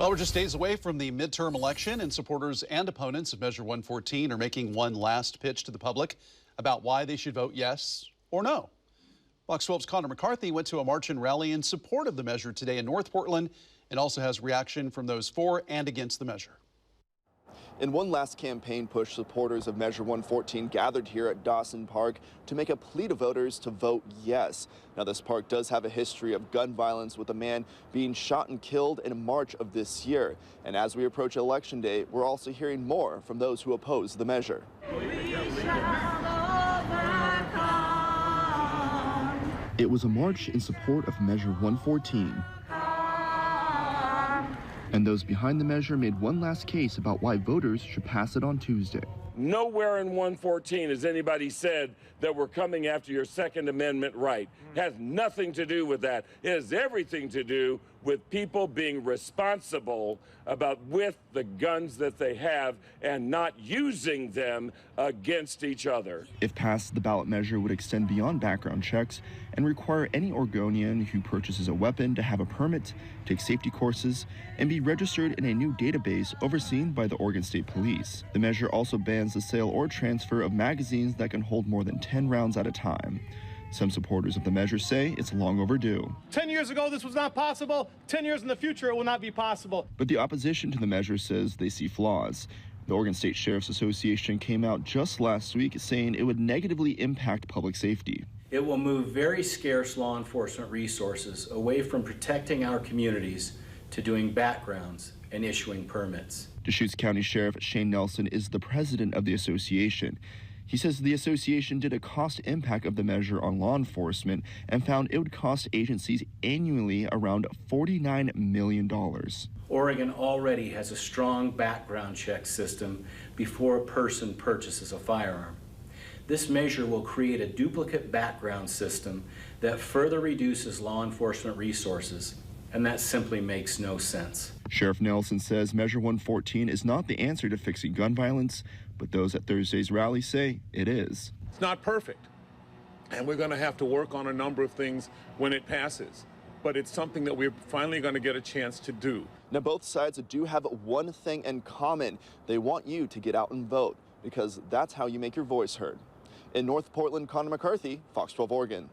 Well, we're just days away from the midterm election, and supporters and opponents of Measure 114 are making one last pitch to the public about why they should vote yes or no. Fox 12's Connor McCarthy went to a march and rally in support of the measure today in North Portland and also has reaction from those for and against the measure. In one last campaign push, supporters of Measure 114 gathered here at Dawson Park to make a plea to voters to vote yes. Now, this park does have a history of gun violence, with a man being shot and killed in March of this year. And as we approach Election Day, we're also hearing more from those who oppose the measure. It was a march in support of Measure 114. And those behind the measure made one last case about why voters should pass it on Tuesday. Nowhere in 114 has anybody said that we're coming after your Second Amendment right. It has nothing to do with that. It has everything to do with people being responsible with the guns that they have and not using them against each other. If passed, the ballot measure would extend beyond background checks and require any Oregonian who purchases a weapon to have a permit, take safety courses, and be registered in a new database overseen by the Oregon State Police. The measure also bans the sale or transfer of magazines that can hold more than 10 rounds at a time. Some supporters of the measure say it's long overdue. 10 years ago, this was not possible. 10 years in the future, it will not be possible. But the opposition to the measure says they see flaws. The Oregon State Sheriff's Association came out just last week saying it would negatively impact public safety. It will move very scarce law enforcement resources away from protecting our communities to doing backgrounds and issuing permits. Deschutes County Sheriff Shane Nelson is the president of the association. He says the association did a cost impact of the measure on law enforcement and found it would cost agencies annually around $49 million. Oregon already has a strong background check system before a person purchases a firearm. This measure will create a duplicate background system that further reduces law enforcement resources, and that simply makes no sense. Sheriff Nelson says Measure 114 is not the answer to fixing gun violence, but those at Thursday's rally say it is. It's not perfect, and we're going to have to work on a number of things when it passes, but it's something that we're finally going to get a chance to do. Now, both sides do have one thing in common. They want you to get out and vote, because that's how you make your voice heard. In North Portland, Connor McCarthy, Fox 12 Oregon.